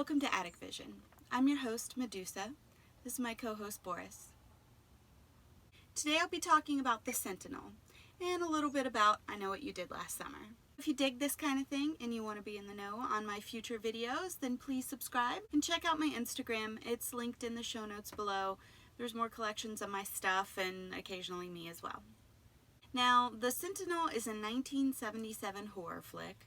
Welcome to Attic Vision. I'm your host, Medusa. This is my co-host, Boris. Today I'll be talking about the Sentinel and a little bit about I Know What You Did Last Summer. If you dig this kind of thing and you want to be in the know on my future videos, then please subscribe and check out my Instagram. It's linked in the show notes below. There's more collections of my stuff and occasionally me as well. Now, The Sentinel is a 1977 horror flick.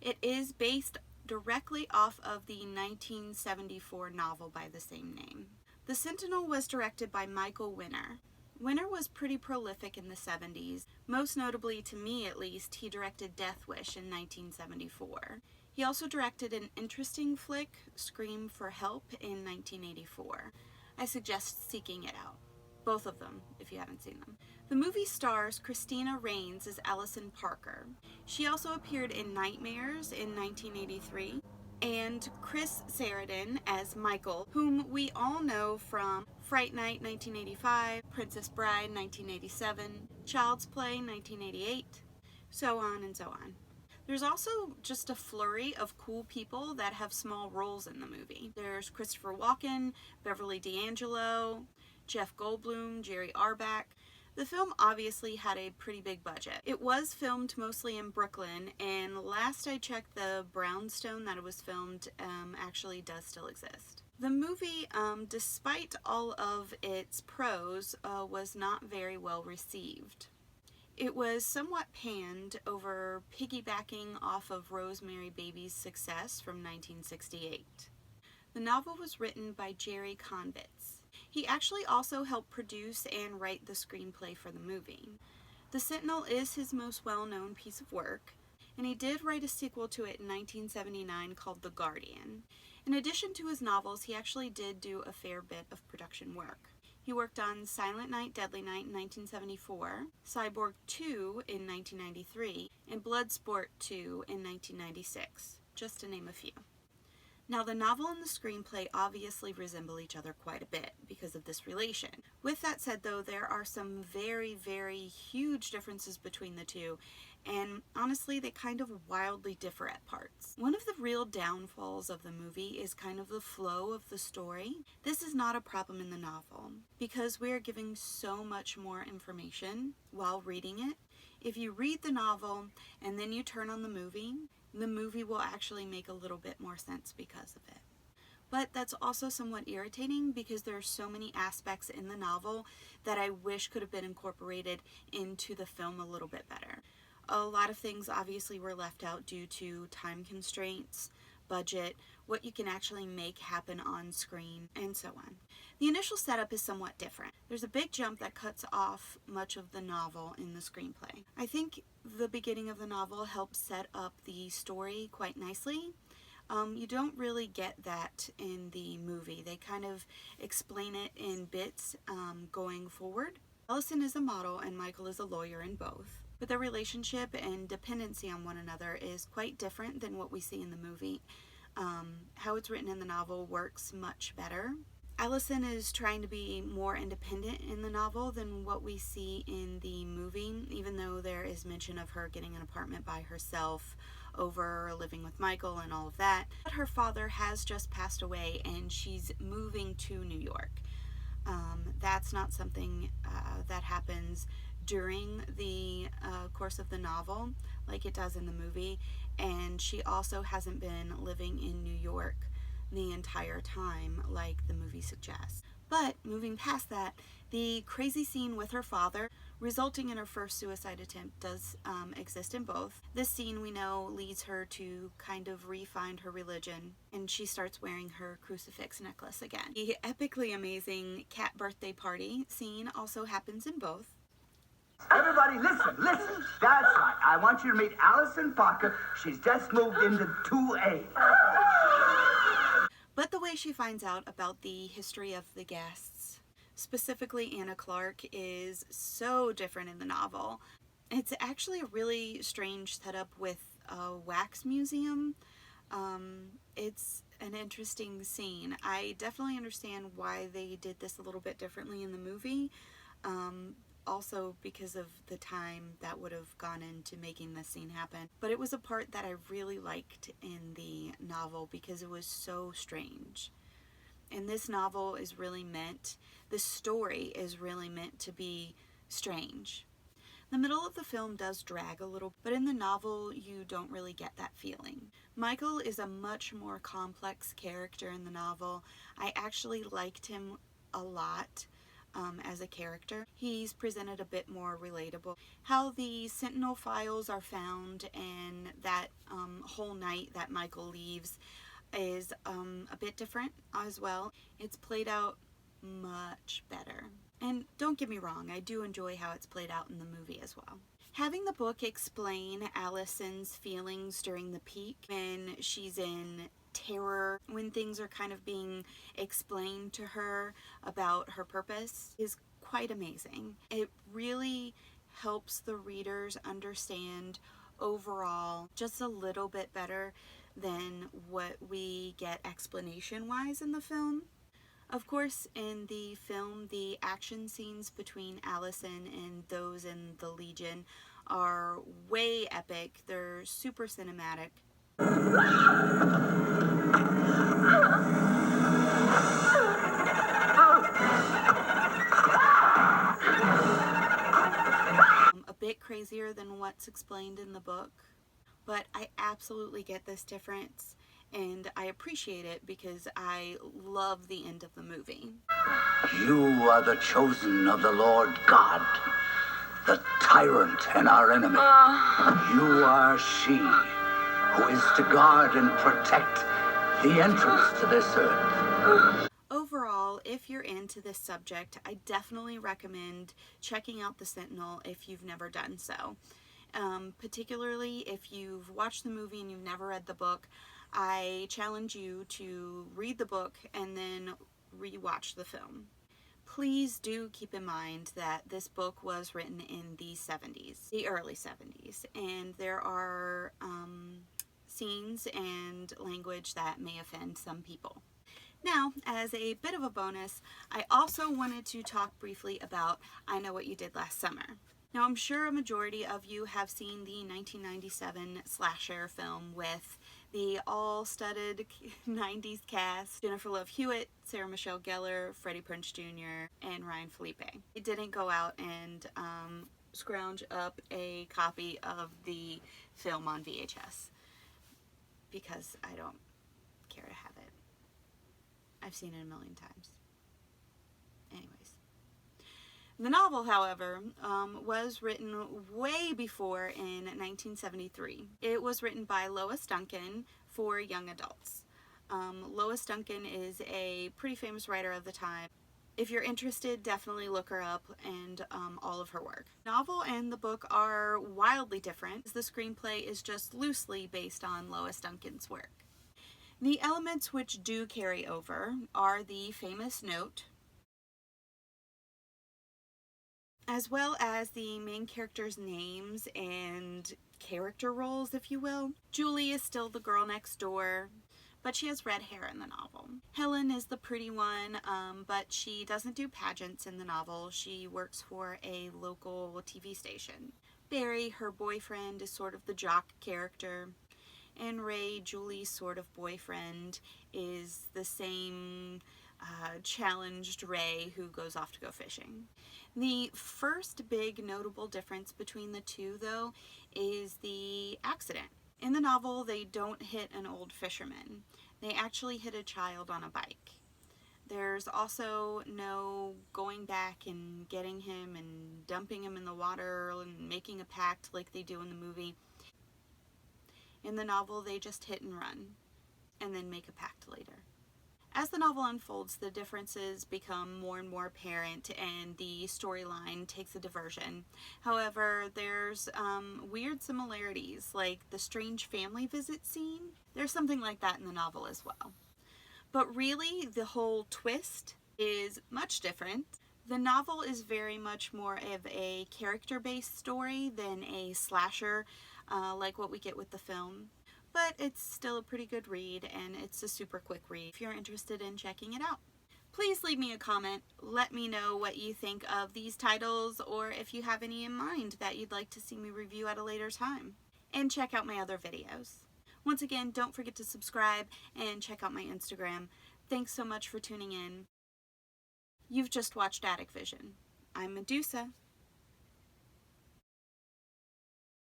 It is based directly off of the 1974 novel by the same name. The Sentinel was directed by Michael Winner. Winner was pretty prolific in the 70s. Most notably, to me at least, he directed Death Wish in 1974. He also directed an interesting flick, Scream for Help, in 1984. I suggest seeking it out. Both of them, if you haven't seen them. The movie stars Christina Rains as Allison Parker. She also appeared in Nightmares in 1983, and Chris Sarandon as Michael, whom we all know from Fright Night 1985, Princess Bride 1987, Child's Play 1988, so on and so on. There's also just a flurry of cool people that have small roles in the movie. There's Christopher Walken, Beverly D'Angelo, Jeff Goldblum, Jerry Orbach. The film obviously had a pretty big budget. It was filmed mostly in Brooklyn, and last I checked, the brownstone that it was filmed actually does still exist. The movie, despite all of its pros, was not very well received. It was somewhat panned over piggybacking off of Rosemary Baby's success from 1968. The novel was written by Jerry Convitz. He actually also helped produce and write the screenplay for the movie. The Sentinel is his most well-known piece of work, and he did write a sequel to it in 1979 called The Guardian. In addition to his novels, he actually did do a fair bit of production work. He worked on Silent Night, Deadly Night in 1974, Cyborg 2 in 1993, and Bloodsport 2 in 1996, just to name a few. Now, the novel and the screenplay obviously resemble each other quite a bit because of this relation. With that said, though, there are some very, very huge differences between the two, and honestly, they kind of wildly differ at parts. One of the real downfalls of the movie is kind of the flow of the story. This is not a problem in the novel, because we are giving so much more information while reading it. If you read the novel and then you turn on the movie will actually make a little bit more sense because of it. But that's also somewhat irritating because there are so many aspects in the novel that I wish could have been incorporated into the film a little bit better. A lot of things obviously were left out due to time constraints, budget, what you can actually make happen on screen, and so on. The initial setup is somewhat different. There's a big jump that cuts off much of the novel in the screenplay. I think the beginning of the novel helps set up the story quite nicely. You don't really get that in the movie. They kind of explain it in bits going forward. Allison is a model and Michael is a lawyer in both. But their relationship and dependency on one another is quite different than what we see in the movie. How it's written in the novel works much better. Allison is trying to be more independent in the novel than what we see in the movie, even though there is mention of her getting an apartment by herself over living with Michael and all of that. But her father has just passed away and she's moving to New York. That's not something that happens during the course of the novel like it does in the movie, and she also hasn't been living in New York the entire time like the movie suggests. But moving past that, the crazy scene with her father resulting in her first suicide attempt does exist in both. This scene, we know, leads her to kind of re-find her religion, and she starts wearing her crucifix necklace again. The epically amazing cat birthday party scene also happens in both. Everybody listen. That's right. I want you to meet Allison Parker. She's just moved into 2A. But the way she finds out about the history of the guests, specifically Anna Clark, is so different in the novel. It's actually a really strange setup with a wax museum. It's an interesting scene. I definitely understand why they did this a little bit differently in the movie. also because of the time that would have gone into making this scene happen. But it was a part that I really liked in the novel because it was so strange. And this novel is really meant, this story is really meant to be strange. The middle of the film does drag a little, but in the novel you don't really get that feeling. Michael is a much more complex character in the novel. I actually liked him a lot as a character. He's presented a bit more relatable. How the Sentinel files are found and that whole night that Michael leaves is a bit different as well. It's played out much better. And don't get me wrong, I do enjoy how it's played out in the movie as well. Having the book explain Allison's feelings during the peak, when she's in terror, when things are kind of being explained to her about her purpose, is quite amazing. It really helps the readers understand overall just a little bit better than what we get explanation-wise in the film. Of course, in the film, the action scenes between Allison and those in the Legion are way epic. They're super cinematic. A bit crazier than what's explained in the book, but I absolutely get this difference. And I appreciate it because I love the end of the movie. You are the chosen of the Lord God, the tyrant and our enemy. You are she who is to guard and protect the entrance to this earth. Overall, if you're into this subject, I definitely recommend checking out The Sentinel if you've never done so. Particularly if you've watched the movie and you've never read the book, I challenge you to read the book and then rewatch the film. Please do keep in mind that this book was written in the 70s, the early 70s, and there are scenes and language that may offend some people. Now, as a bit of a bonus, I also wanted to talk briefly about I Know What You Did Last Summer. Now, I'm sure a majority of you have seen the 1997 slasher film with the all-studded 90s cast: Jennifer Love Hewitt, Sarah Michelle Gellar, Freddie Prinze Jr., and Ryan Felipe. I didn't go out and scrounge up a copy of the film on VHS because I don't care to have it. I've seen it a million times. Anyways. The novel, however, was written way before in 1973. It was written by Lois Duncan for young adults. Lois Duncan is a pretty famous writer of the time. If you're interested, definitely look her up and all of her work. The novel and the book are wildly different. The screenplay is just loosely based on Lois Duncan's work. The elements which do carry over are the famous note, as well as the main characters' names and character roles, if you will. Julie is still the girl next door, but she has red hair in the novel. Helen is the pretty one, but she doesn't do pageants in the novel. She works for a local TV station. Barry, her boyfriend, is sort of the jock character. And Ray, Julie's sort of boyfriend, is the same challenged Ray who goes off to go fishing. The first big notable difference between the two, though, is the accident. In the novel, they don't hit an old fisherman. They actually hit a child on a bike. There's also no going back and getting him and dumping him in the water and making a pact like they do in the movie. In the novel, they just hit and run and then make a pact later. As the novel unfolds, the differences become more and more apparent and the storyline takes a diversion. However, there's weird similarities, like the strange family visit scene. There's something like that in the novel as well. But really, the whole twist is much different. The novel is very much more of a character-based story than a slasher like what we get with the film. But it's still a pretty good read, and it's a super quick read if you're interested in checking it out. Please leave me a comment. Let me know what you think of these titles, or if you have any in mind that you'd like to see me review at a later time. And check out my other videos. Once again, don't forget to subscribe and check out my Instagram. Thanks so much for tuning in. You've just watched Attic Vision. I'm Medusa.